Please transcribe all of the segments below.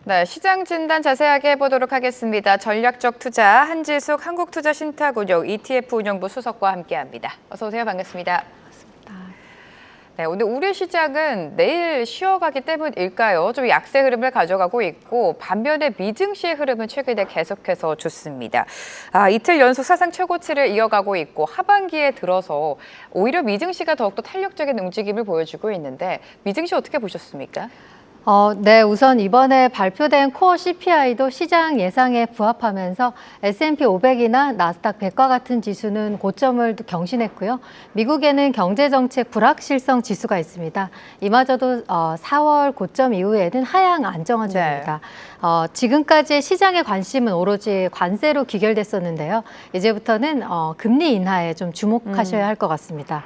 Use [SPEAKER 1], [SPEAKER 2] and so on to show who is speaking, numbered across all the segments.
[SPEAKER 1] 네, 시장 진단 자세하게 해보도록 하겠습니다. 전략적 투자 한지숙 한국투자신탁운용 ETF 운영부 수석과 함께합니다. 어서 오세요. 반갑습니다. 네, 오늘 우리 시장은 내일 쉬어가기 때문일까요? 좀 약세 흐름을 가져가고 있고 반면에 미증시의 흐름은 최근에 계속해서 좋습니다. 이틀 연속 사상 최고치를 이어가고 있고 하반기에 들어서 오히려 미증시가 더욱더 탄력적인 움직임을 보여주고 있는데 미증시 어떻게 보셨습니까?
[SPEAKER 2] 네, 우선 이번에 발표된 코어 CPI도 시장 예상에 부합하면서 S&P 500이나 나스닥 100과 같은 지수는 고점을 경신했고요. 미국에는 경제정책 불확실성 지수가 있습니다. 이마저도 4월 고점 이후에는 하향 안정화 중입니다. 지금까지 시장의 관심은 오로지 관세로 귀결됐었는데요. 이제부터는 금리 인하에 좀 주목하셔야 할 것 같습니다.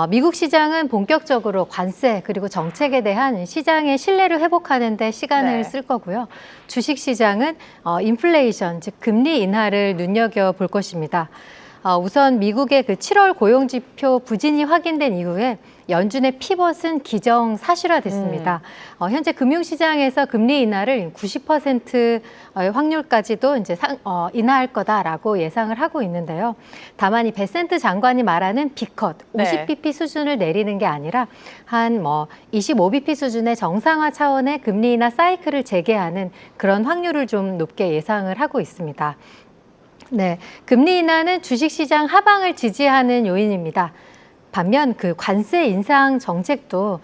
[SPEAKER 2] 미국 시장은 본격적으로 관세 그리고 정책에 대한 시장의 신뢰를 회복하는 데 시간을 쓸 거고요. 주식 시장은 인플레이션, 즉 금리 인하를 눈여겨볼 것입니다. 우선 미국의 그 7월 고용지표 부진이 확인된 이후에 연준의 피벗은 기정사실화됐습니다. 현재 금융시장에서 금리 인하를 90%의 확률까지도 이제 인하할 거다라고 예상을 하고 있는데요. 다만 이 베센트 장관이 말하는 B컷 50bp 수준을 내리는 게 아니라 한 25bp 수준의 정상화 차원의 금리 인하 사이클을 재개하는 그런 확률을 좀 높게 예상을 하고 있습니다. 네, 금리 인하는 주식시장 하방을 지지하는 요인입니다. 반면 그 관세 인상 정책도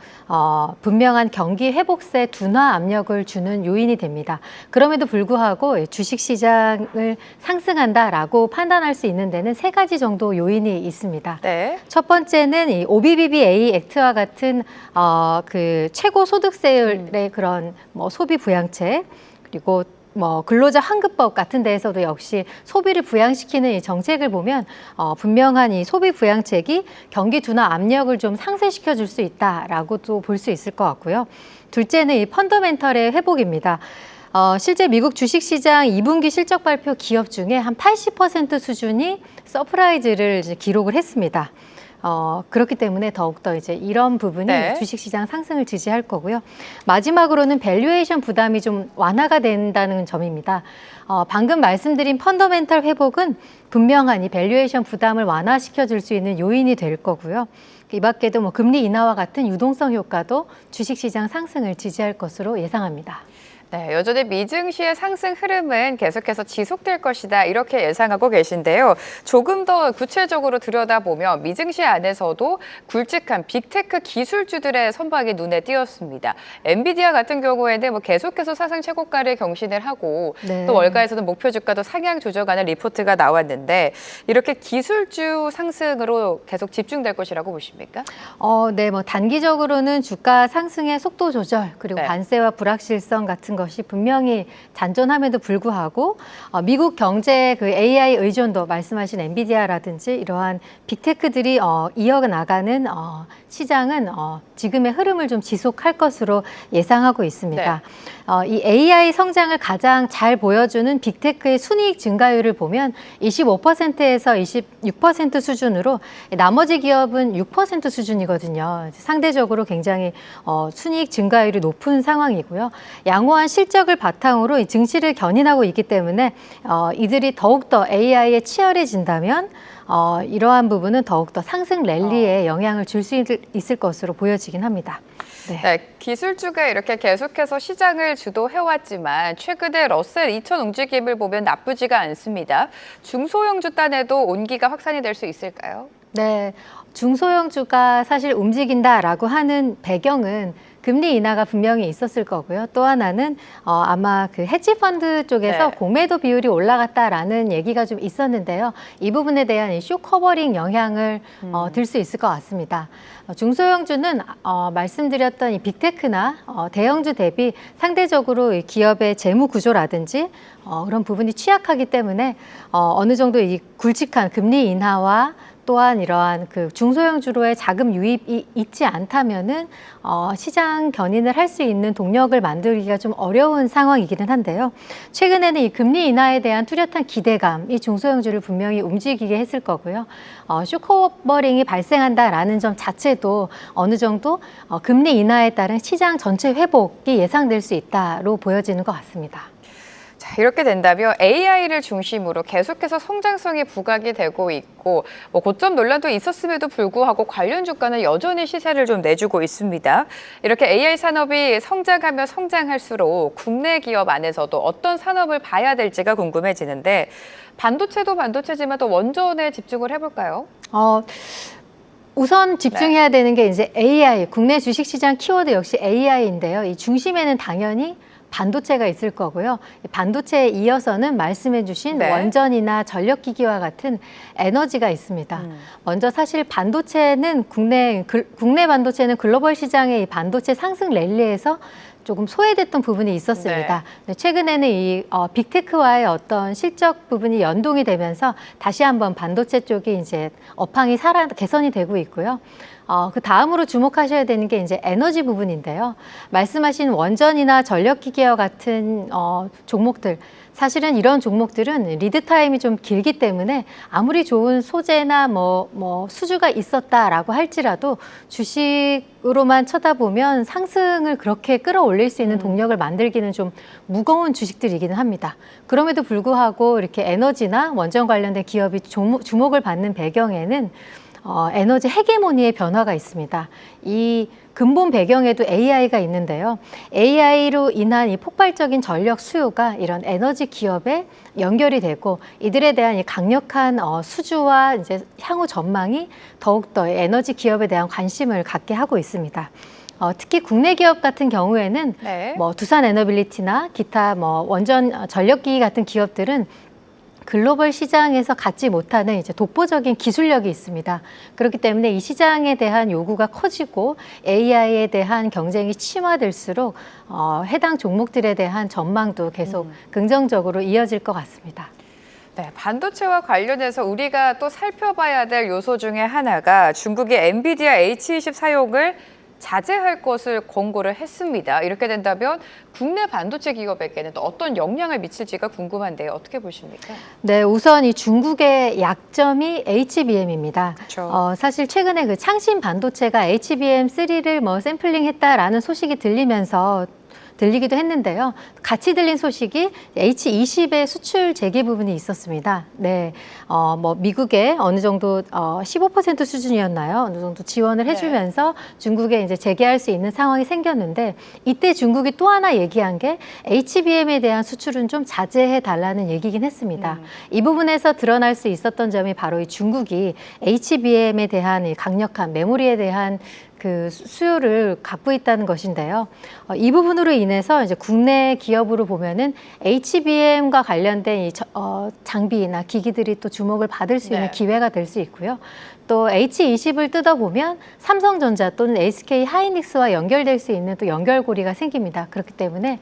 [SPEAKER 2] 분명한 경기 회복세 둔화 압력을 주는 요인이 됩니다. 그럼에도 불구하고 주식시장을 상승한다라고 판단할 수 있는 데는 세 가지 정도 요인이 있습니다. 네. 첫 번째는 이 OBBBA 액트와 같은 그 최고 소득세율의 그런 소비 부양책 그리고 근로자 환급법 같은 데에서도 역시 소비를 부양시키는 이 정책을 보면 분명한 이 소비 부양책이 경기 둔화 압력을 좀 상쇄시켜 줄 수 있다라고도 볼 수 있을 것 같고요. 둘째는 이 펀더멘털의 회복입니다. 실제 미국 주식시장 2분기 실적 발표 기업 중에 한 80% 수준이 서프라이즈를 이제 기록을 했습니다. 그렇기 때문에 더욱더 이제 이런 부분이 주식시장 상승을 지지할 거고요. 마지막으로는 밸류에이션 부담이 좀 완화가 된다는 점입니다. 방금 말씀드린 펀더멘털 회복은 분명한 이 밸류에이션 부담을 완화시켜 줄 수 있는 요인이 될 거고요. 이 밖에도 금리 인하와 같은 유동성 효과도 주식시장 상승을 지지할 것으로 예상합니다.
[SPEAKER 1] 네, 여전히 미증시의 상승 흐름은 계속해서 지속될 것이다 이렇게 예상하고 계신데요. 조금 더 구체적으로 들여다보면 미증시 안에서도 굵직한 빅테크 기술주들의 선박이 눈에 띄었습니다. 엔비디아 같은 경우에는 계속해서 사상 최고가를 경신을 하고 또 월가에서는 목표 주가도 상향 조정하는 리포트가 나왔는데 이렇게 기술주 상승으로 계속 집중될 것이라고 보십니까?
[SPEAKER 2] 네, 단기적으로는 주가 상승의 속도 조절 그리고 관세와 불확실성 같은 것이 분명히 잔존함에도 불구하고 미국 경제 그 AI 의존도 말씀하신 엔비디아라든지 이러한 빅테크들이 이어나가는 시장은 지금의 흐름을 좀 지속할 것으로 예상하고 있습니다. 이 AI 성장을 가장 잘 보여주는 빅테크의 순이익 증가율을 보면 25%에서 26% 수준으로 나머지 기업은 6% 수준이거든요. 상대적으로 굉장히 순이익 증가율이 높은 상황이고요. 양호한 실적을 바탕으로 이 증시를 견인하고 있기 때문에 이들이 더욱더 AI에 치열해진다면 이러한 부분은 더욱더 상승 랠리에 영향을 줄 수 있을 것으로 보여지긴 합니다.
[SPEAKER 1] 네, 기술주가 이렇게 계속해서 시장을 주도해왔지만 최근에 러셀 2000 움직임을 보면 나쁘지가 않습니다. 중소형주 딴에도 온기가 확산이 될 수 있을까요?
[SPEAKER 2] 네, 중소형주가 사실 움직인다라고 하는 배경은 금리 인하가 분명히 있었을 거고요. 또 하나는 아마 그 헤지펀드 쪽에서 공매도 비율이 올라갔다라는 얘기가 좀 있었는데요. 이 부분에 대한 이 쇼커버링 영향을 들 수 있을 것 같습니다. 중소형주는 말씀드렸던 이 빅테크나 대형주 대비 상대적으로 이 기업의 재무 구조라든지 그런 부분이 취약하기 때문에 어느 정도 이 굵직한 금리 인하와 또한 이러한 그 중소형주로의 자금 유입이 있지 않다면은 시장 견인을 할 수 있는 동력을 만들기가 좀 어려운 상황이기는 한데요. 최근에는 이 금리 인하에 대한 뚜렷한 기대감이 중소형주를 분명히 움직이게 했을 거고요. 쇼커버링이 발생한다라는 점 자체도 어느 정도 금리 인하에 따른 시장 전체 회복이 예상될 수 있다로 보여지는 것 같습니다.
[SPEAKER 1] 자, 이렇게 된다면 AI를 중심으로 계속해서 성장성이 부각이 되고 있고 고점 논란도 있었음에도 불구하고 관련 주가는 여전히 시세를 좀 내주고 있습니다. 이렇게 AI 산업이 성장하면 성장할수록 국내 기업 안에서도 어떤 산업을 봐야 될지가 궁금해지는데 반도체도 반도체지만 또 원전에 집중을 해볼까요?
[SPEAKER 2] 우선 집중해야 되는 게 이제 AI, 국내 주식시장 키워드 역시 AI인데요. 이 중심에는 당연히 반도체가 있을 거고요. 반도체에 이어서는 말씀해 주신
[SPEAKER 1] 네.
[SPEAKER 2] 원전이나 전력기기와 같은 에너지가 있습니다. 먼저 사실 반도체는 국내 반도체는 글로벌 시장의 이 반도체 상승 랠리에서 조금 소외됐던 부분이 있었습니다. 네. 최근에는 이 빅테크와의 어떤 실적 부분이 연동이 되면서 다시 한번 반도체 쪽이 이제 업황이 개선이 되고 있고요. 그 다음으로 주목하셔야 되는 게 이제 에너지 부분인데요. 말씀하신 원전이나 전력기기와 같은 종목들, 사실은 이런 종목들은 리드 타임이 좀 길기 때문에 아무리 좋은 소재나 수주가 있었다라고 할지라도 주식으로만 쳐다보면 상승을 그렇게 끌어올릴 수 있는 동력을 만들기는 좀 무거운 주식들이기는 합니다. 그럼에도 불구하고 이렇게 에너지나 원전 관련된 기업이 주목을 받는 배경에는 에너지 헤게모니의 변화가 있습니다. 이 근본 배경에도 AI가 있는데요. AI로 인한 이 폭발적인 전력 수요가 이런 에너지 기업에 연결이 되고 이들에 대한 이 강력한 수주와 이제 향후 전망이 더욱더 에너지 기업에 대한 관심을 갖게 하고 있습니다. 특히 국내 기업 같은 경우에는
[SPEAKER 1] 네.
[SPEAKER 2] 두산 에너빌리티나 기타 원전 전력기기 같은 기업들은 글로벌 시장에서 갖지 못하는 이제 독보적인 기술력이 있습니다. 그렇기 때문에 이 시장에 대한 요구가 커지고 AI에 대한 경쟁이 심화될수록 해당 종목들에 대한 전망도 계속 긍정적으로 이어질 것 같습니다.
[SPEAKER 1] 네, 반도체와 관련해서 우리가 또 살펴봐야 될 요소 중에 하나가 중국이 엔비디아 H20 사용을 자제할 것을 권고를 했습니다. 이렇게 된다면 국내 반도체 기업에게는 또 어떤 영향을 미칠지가 궁금한데요. 어떻게 보십니까?
[SPEAKER 2] 네, 우선 이 중국의 약점이 HBM입니다.
[SPEAKER 1] 그렇죠.
[SPEAKER 2] 사실 최근에 그 창신 반도체가 HBM3를 샘플링했다라는 소식이 들리기도 했는데요. 같이 들린 소식이 H20의 수출 재개 부분이 있었습니다. 네, 미국에 어느 정도 15% 수준이었나요? 어느 정도 지원을 해주면서 중국에 이제 재개할 수 있는 상황이 생겼는데 이때 중국이 또 하나 얘기한 게 HBM에 대한 수출은 좀 자제해 달라는 얘기긴 했습니다. 이 부분에서 드러날 수 있었던 점이 바로 이 중국이 HBM에 대한 이 강력한 메모리에 대한 그 수요를 갖고 있다는 것인데요. 이 부분으로 인해서 이제 국내 기업으로 보면은 HBM과 관련된 이 장비나 기기들이 또 주목을 받을 수 있는 기회가 될 수 있고요. 또 H20을 뜯어보면 삼성전자 또는 SK 하이닉스와 연결될 수 있는 또 연결고리가 생깁니다. 그렇기 때문에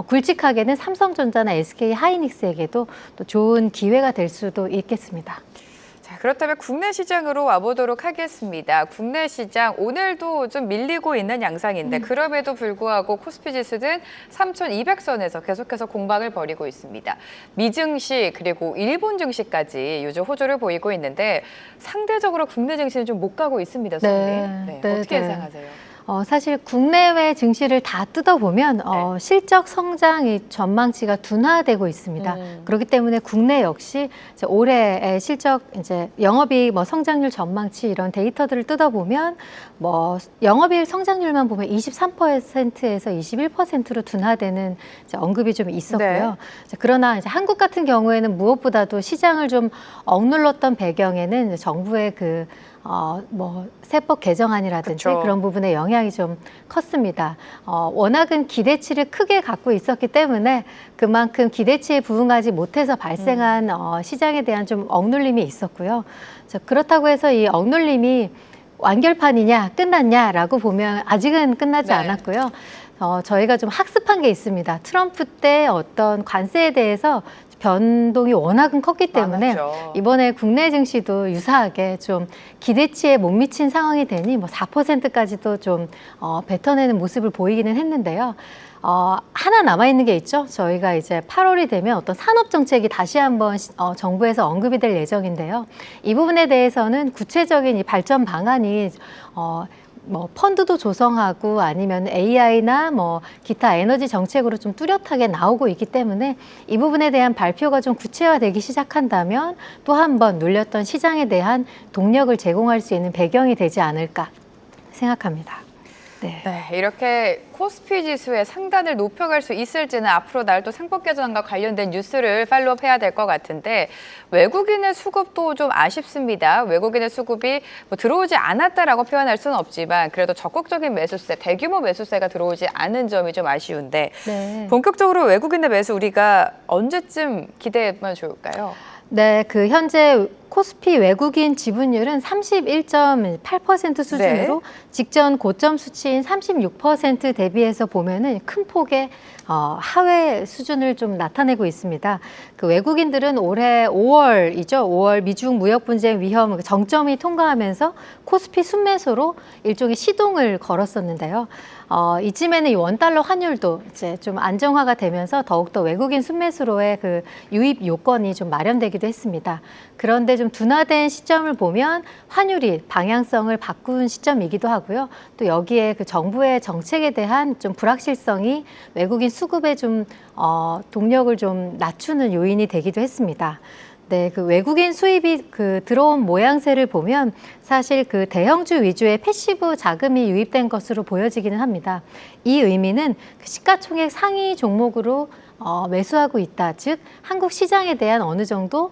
[SPEAKER 2] 굵직하게는 삼성전자나 SK 하이닉스에게도 또 좋은 기회가 될 수도 있겠습니다.
[SPEAKER 1] 자, 그렇다면 국내 시장으로 와보도록 하겠습니다. 국내 시장 오늘도 좀 밀리고 있는 양상인데 그럼에도 불구하고 코스피 지수는 3,200선에서 계속해서 공방을 벌이고 있습니다. 미증시 그리고 일본 증시까지 요즘 호조를 보이고 있는데 상대적으로 국내 증시는 좀 못 가고 있습니다. 선생님. 어떻게 예상하세요?
[SPEAKER 2] 사실 국내외 증시를 다 뜯어보면 실적 성장의 전망치가 둔화되고 있습니다. 그렇기 때문에 국내 역시 이제 올해의 실적 이제 영업이익 성장률 전망치 이런 데이터들을 뜯어보면 영업이익 성장률만 보면 23%에서 21%로 둔화되는 이제 언급이 좀 있었고요. 그러나 이제 한국 같은 경우에는 무엇보다도 시장을 좀 억눌렀던 배경에는 이제 정부의 그 세법 개정안이라든지
[SPEAKER 1] 그쵸.
[SPEAKER 2] 그런 부분에 영향이 좀 컸습니다. 워낙은 기대치를 크게 갖고 있었기 때문에 그만큼 기대치에 부응하지 못해서 발생한 시장에 대한 좀 억눌림이 있었고요. 그렇다고 해서 이 억눌림이 완결판이냐 끝났냐라고 보면 아직은 끝나지 않았고요. 저희가 좀 학습한 게 있습니다. 트럼프 때 어떤 관세에 대해서 변동이 워낙은 컸기 때문에
[SPEAKER 1] 많았죠.
[SPEAKER 2] 이번에 국내 증시도 유사하게 좀 기대치에 못 미친 상황이 되니 뭐 4%까지도 좀 뱉어내는 모습을 보이기는 했는데요. 하나 남아있는 게 있죠. 저희가 이제 8월이 되면 어떤 산업 정책이 다시 한번 정부에서 언급이 될 예정인데요. 이 부분에 대해서는 구체적인 이 발전 방안이 뭐 펀드도 조성하고 아니면 AI나 뭐 기타 에너지 정책으로 좀 뚜렷하게 나오고 있기 때문에 이 부분에 대한 발표가 좀 구체화되기 시작한다면 또 한 번 눌렸던 시장에 대한 동력을 제공할 수 있는 배경이 되지 않을까 생각합니다. 네.
[SPEAKER 1] 네, 이렇게 코스피 지수의 상단을 높여갈 수 있을지는 앞으로 날또 상법 개정안과 관련된 뉴스를 팔로우해야 될 것 같은데 외국인의 수급도 좀 아쉽습니다. 외국인의 수급이 뭐 들어오지 않았다라고 표현할 수는 없지만 그래도 적극적인 매수세, 대규모 매수세가 들어오지 않은 점이 좀 아쉬운데
[SPEAKER 2] 네.
[SPEAKER 1] 본격적으로 외국인의 매수 우리가 언제쯤 기대하면 좋을까요?
[SPEAKER 2] 네, 그 현재 코스피 외국인 지분율은 31.8% 수준으로
[SPEAKER 1] 네.
[SPEAKER 2] 직전 고점 수치인 36% 대비해서 보면은 큰 폭의 하회 수준을 좀 나타내고 있습니다. 그 외국인들은 올해 5월이죠. 5월 미중 무역 분쟁 위험 정점이 통과하면서 코스피 순매수로 일종의 시동을 걸었었는데요. 이쯤에는 이 원달러 환율도 이제 좀 안정화가 되면서 더욱더 외국인 순매수로의 그 유입 요건이 좀 마련되기도 했습니다. 그런데 좀 둔화된 시점을 보면 환율이 방향성을 바꾼 시점이기도 하고요. 또 여기에 그 정부의 정책에 대한 좀 불확실성이 외국인 수급에 좀 동력을 좀 낮추는 요인이 되기도 했습니다. 네, 그 외국인 수입이 그 들어온 모양새를 보면 사실 그 대형주 위주의 패시브 자금이 유입된 것으로 보여지기는 합니다. 이 의미는 그 시가총액 상위 종목으로 매수하고 있다. 즉 한국 시장에 대한 어느 정도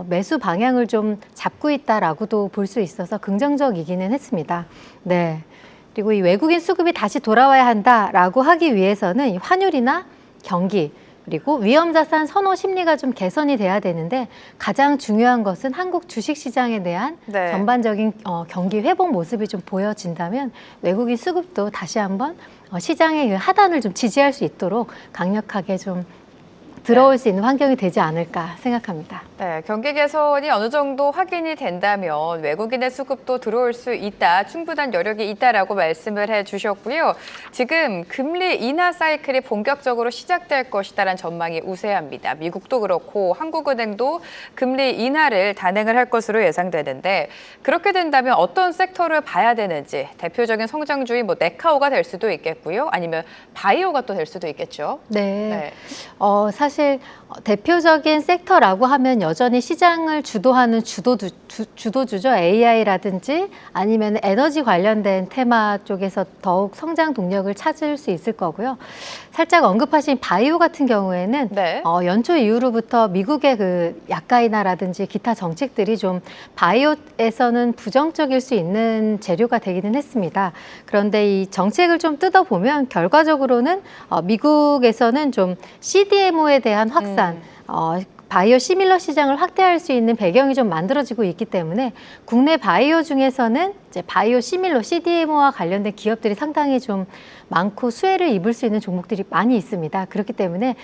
[SPEAKER 2] 매수 방향을 좀 잡고 있다라고도 볼 수 있어서 긍정적이기는 했습니다. 네. 그리고 이 외국인 수급이 다시 돌아와야 한다라고 하기 위해서는 이 환율이나 경기 그리고 위험자산 선호 심리가 좀 개선이 돼야 되는데 가장 중요한 것은 한국 주식시장에 대한
[SPEAKER 1] 네.
[SPEAKER 2] 전반적인 경기 회복 모습이 좀 보여진다면 외국인 수급도 다시 한번 시장의 그 하단을 좀 지지할 수 있도록 강력하게 좀 들어올 수 있는 환경이 되지 않을까 생각합니다.
[SPEAKER 1] 네, 경기 개선이 어느 정도 확인이 된다면 외국인의 수급도 들어올 수 있다, 충분한 여력이 있다라고 말씀을 해주셨고요. 지금 금리 인하 사이클이 본격적으로 시작될 것이다라는 전망이 우세합니다. 미국도 그렇고 한국은행도 금리 인하를 단행을 할 것으로 예상되는데 그렇게 된다면 어떤 섹터를 봐야 되는지 대표적인 성장주의 뭐 네카오가 될 수도 있겠고요. 아니면 바이오가 또 될 수도 있겠죠.
[SPEAKER 2] 네. 사실 대표적인 섹터라고 하면 여전히 시장을 주도하는 주도주죠. AI라든지 아니면 에너지 관련된 테마 쪽에서 더욱 성장 동력을 찾을 수 있을 거고요. 살짝 언급하신 바이오 같은 경우에는
[SPEAKER 1] 네.
[SPEAKER 2] 연초 이후로부터 미국의 그 약가인하라든지 기타 정책들이 좀 바이오에서는 부정적일 수 있는 재료가 되기는 했습니다. 그런데 이 정책을 좀 뜯어보면 결과적으로는 미국에서는 좀 CDMO에 대한 확산, 바이오 시밀러 시장을 확대할 수 있는 배경이 좀 만들어지고 있기 때문에 국내 바이오 중에서는 이제 바이오 시밀러 CDMO와 관련된 기업들이 상당히 좀 많고 수혜를 입을 수 있는 종목들이 많이 있습니다. 그렇기 때문에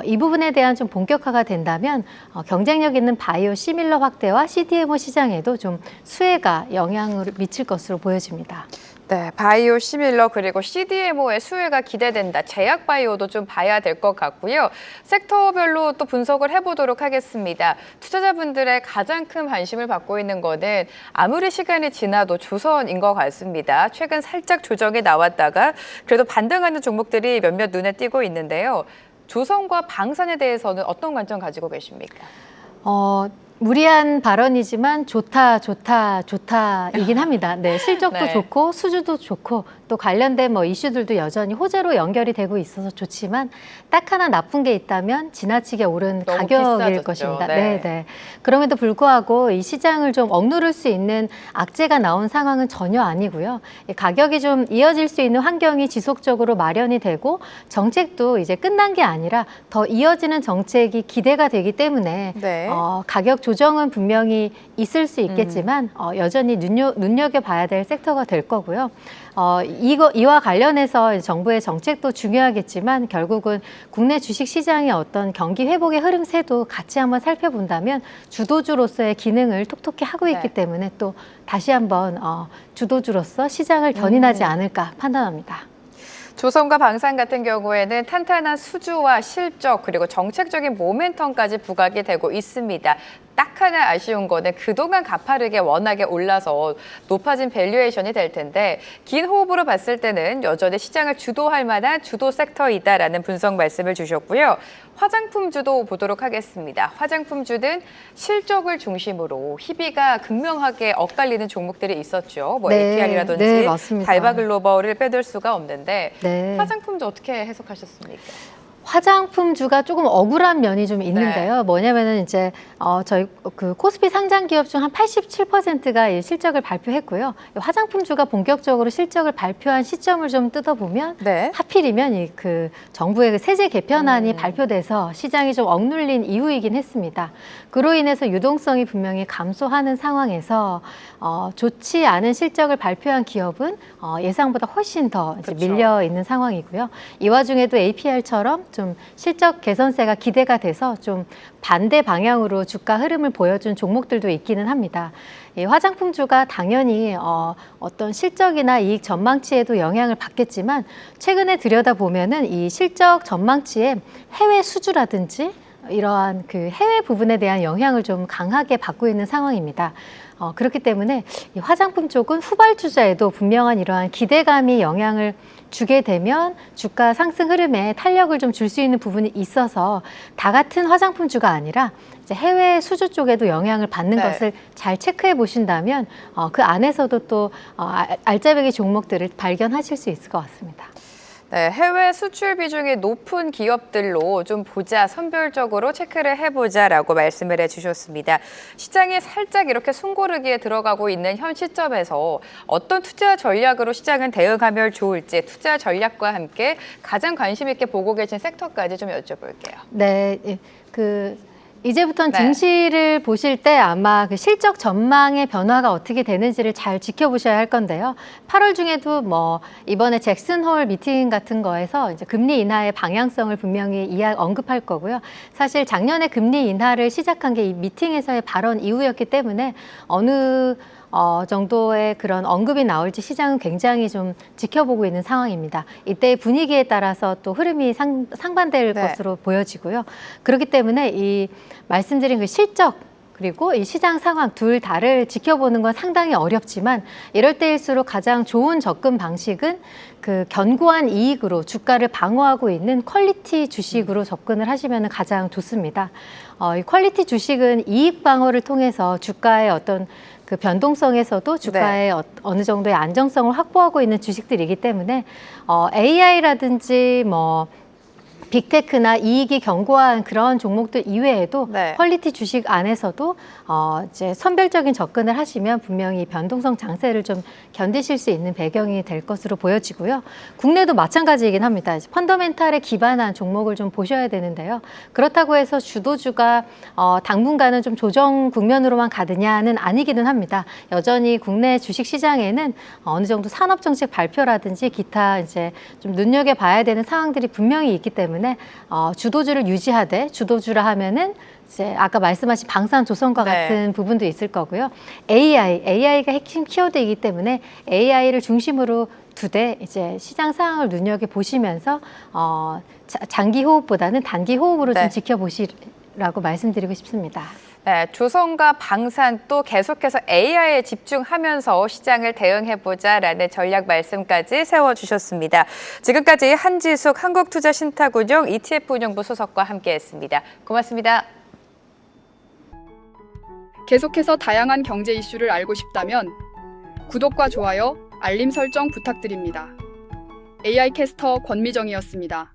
[SPEAKER 2] 이 부분에 대한 좀 본격화가 된다면 경쟁력 있는 바이오 시밀러 확대와 CDMO 시장에도 좀 수혜가 영향을 미칠 것으로 보여집니다.
[SPEAKER 1] 네, 바이오 시밀러 그리고 CDMO의 수혜가 기대된다. 제약 바이오도 좀 봐야 될 것 같고요. 섹터별로 또 분석을 해보도록 하겠습니다. 투자자분들의 가장 큰 관심을 받고 있는 거는 아무리 시간이 지나도 조선인 것 같습니다. 최근 살짝 조정이 나왔다가 그래도 반등하는 종목들이 몇몇 눈에 띄고 있는데요. 조선과 방산에 대해서는 어떤 관점 가지고 계십니까?
[SPEAKER 2] 무리한 발언이지만 좋다이긴 합니다. 네, 실적도
[SPEAKER 1] 네.
[SPEAKER 2] 좋고 수주도 좋고 또 관련된 뭐 이슈들도 여전히 호재로 연결이 되고 있어서 좋지만 딱 하나 나쁜 게 있다면 지나치게 오른
[SPEAKER 1] 너무
[SPEAKER 2] 가격일
[SPEAKER 1] 비싸졌죠.
[SPEAKER 2] 것입니다.
[SPEAKER 1] 네.
[SPEAKER 2] 네. 그럼에도 불구하고 이 시장을 좀 억누를 수 있는 악재가 나온 상황은 전혀 아니고요. 이 가격이 좀 이어질 수 있는 환경이 지속적으로 마련이 되고 정책도 이제 끝난 게 아니라 더 이어지는 정책이 기대가 되기 때문에
[SPEAKER 1] 네.
[SPEAKER 2] 가격 조정은 분명히 있을 수 있겠지만 여전히 눈여겨봐야 될 섹터가 될 거고요. 이와 관련해서 정부의 정책도 중요하겠지만 결국은 국내 주식 시장의 어떤 경기 회복의 흐름새도 같이 한번 살펴본다면 주도주로서의 기능을 톡톡히 하고 있기 때문에 또 다시 한번 주도주로서 시장을 견인하지 않을까 판단합니다.
[SPEAKER 1] 조선과 방산 같은 경우에는 탄탄한 수주와 실적 그리고 정책적인 모멘텀까지 부각이 되고 있습니다. 딱 하나 아쉬운 거는 그동안 가파르게 워낙에 올라서 높아진 밸류에이션이 될 텐데 긴 호흡으로 봤을 때는 여전히 시장을 주도할 만한 주도 섹터이다라는 분석 말씀을 주셨고요. 화장품주도 보도록 하겠습니다. 화장품주는 실적을 중심으로 희비가 극명하게 엇갈리는 종목들이 있었죠. 뭐 APR이라든지
[SPEAKER 2] 네, 맞습니다.
[SPEAKER 1] 달바글로벌을 빼둘 수가 없는데
[SPEAKER 2] 네.
[SPEAKER 1] 화장품주 어떻게 해석하셨습니까?
[SPEAKER 2] 화장품주가 조금 억울한 면이 좀 있는데요. 뭐냐면은 이제 저희 그 코스피 상장 기업 중 한 87%가 이 실적을 발표했고요. 화장품주가 본격적으로 실적을 발표한 시점을 좀 뜯어보면 하필이면 이 그 정부의 그 세제 개편안이 발표돼서 시장이 좀 억눌린 이후이긴 했습니다. 그로 인해서 유동성이 분명히 감소하는 상황에서 좋지 않은 실적을 발표한 기업은 예상보다 훨씬 더 이제 밀려 있는 상황이고요. 이 와중에도 APR처럼 좀 실적 개선세가 기대가 돼서 좀 반대 방향으로 주가 흐름을 보여준 종목들도 있기는 합니다. 이 화장품주가 당연히 어떤 실적이나 이익 전망치에도 영향을 받겠지만 최근에 들여다보면은 이 실적 전망치에 해외 수주라든지 이러한 그 해외 부분에 대한 영향을 좀 강하게 받고 있는 상황입니다. 그렇기 때문에 이 화장품 쪽은 후발주자에도 분명한 이러한 기대감이 영향을 주게 되면 주가 상승 흐름에 탄력을 좀 줄 수 있는 부분이 있어서 다 같은 화장품주가 아니라 이제 해외 수주 쪽에도 영향을 받는 것을 잘 체크해 보신다면 그 안에서도 또 알짜배기 종목들을 발견하실 수 있을 것 같습니다.
[SPEAKER 1] 네, 해외 수출 비중이 높은 기업들로 좀 보자, 선별적으로 체크를 해보자라고 말씀을 해주셨습니다. 시장이 살짝 이렇게 숨고르기에 들어가고 있는 현 시점에서 어떤 투자 전략으로 시장은 대응하면 좋을지 투자 전략과 함께 가장 관심 있게 보고 계신 섹터까지 좀 여쭤볼게요.
[SPEAKER 2] 네, 이제부터는 증시를 보실 때 아마 그 실적 전망의 변화가 어떻게 되는지를 잘 지켜보셔야 할 건데요. 8월 중에도 뭐 이번에 잭슨홀 미팅 같은 거에서 이제 금리 인하의 방향성을 분명히 언급할 거고요. 사실 작년에 금리 인하를 시작한 게 이 미팅에서의 발언 이후였기 때문에 어느 정도의 그런 언급이 나올지 시장은 굉장히 좀 지켜보고 있는 상황입니다. 이때의 분위기에 따라서 또 흐름이 상반될 것으로 보여지고요. 그렇기 때문에 이 말씀드린 그 실적 그리고 이 시장 상황 둘 다를 지켜보는 건 상당히 어렵지만 이럴 때일수록 가장 좋은 접근 방식은 그 견고한 이익으로 주가를 방어하고 있는 퀄리티 주식으로 접근을 하시면 가장 좋습니다. 이 퀄리티 주식은 이익 방어를 통해서 주가의 어떤 그 변동성에서도 주가의 어느 정도의 안정성을 확보하고 있는 주식들이기 때문에 AI라든지 뭐 빅테크나 이익이 견고한 그런 종목들 이외에도 퀄리티 주식 안에서도 이제 선별적인 접근을 하시면 분명히 변동성 장세를 좀 견디실 수 있는 배경이 될 것으로 보여지고요. 국내도 마찬가지이긴 합니다. 펀더멘탈에 기반한 종목을 좀 보셔야 되는데요. 그렇다고 해서 주도주가 당분간은 좀 조정 국면으로만 가느냐는 아니기는 합니다. 여전히 국내 주식 시장에는 어느 정도 산업정책 발표라든지 기타 이제 좀 눈여겨봐야 되는 상황들이 분명히 있기 때문에 주도주를 유지하되 주도주라 하면은 이제 아까 말씀하신 방산조선과 같은 부분도 있을 거고요. AI가 핵심 키워드이기 때문에 AI를 중심으로 두되 이제 시장 상황을 눈여겨 보시면서 장기 호흡보다는 단기 호흡으로 좀 지켜보시라고 말씀드리고 싶습니다.
[SPEAKER 1] 네, 조선과 방산 또 계속해서 AI에 집중하면서 시장을 대응해보자라는 전략 말씀까지 세워주셨습니다. 지금까지 한지숙 한국투자신탁운용 ETF운용부 소속과 함께했습니다. 고맙습니다.
[SPEAKER 3] 계속해서 다양한 경제 이슈를 알고 싶다면 구독과 좋아요, 알림 설정 부탁드립니다. AI 캐스터 권미정이었습니다.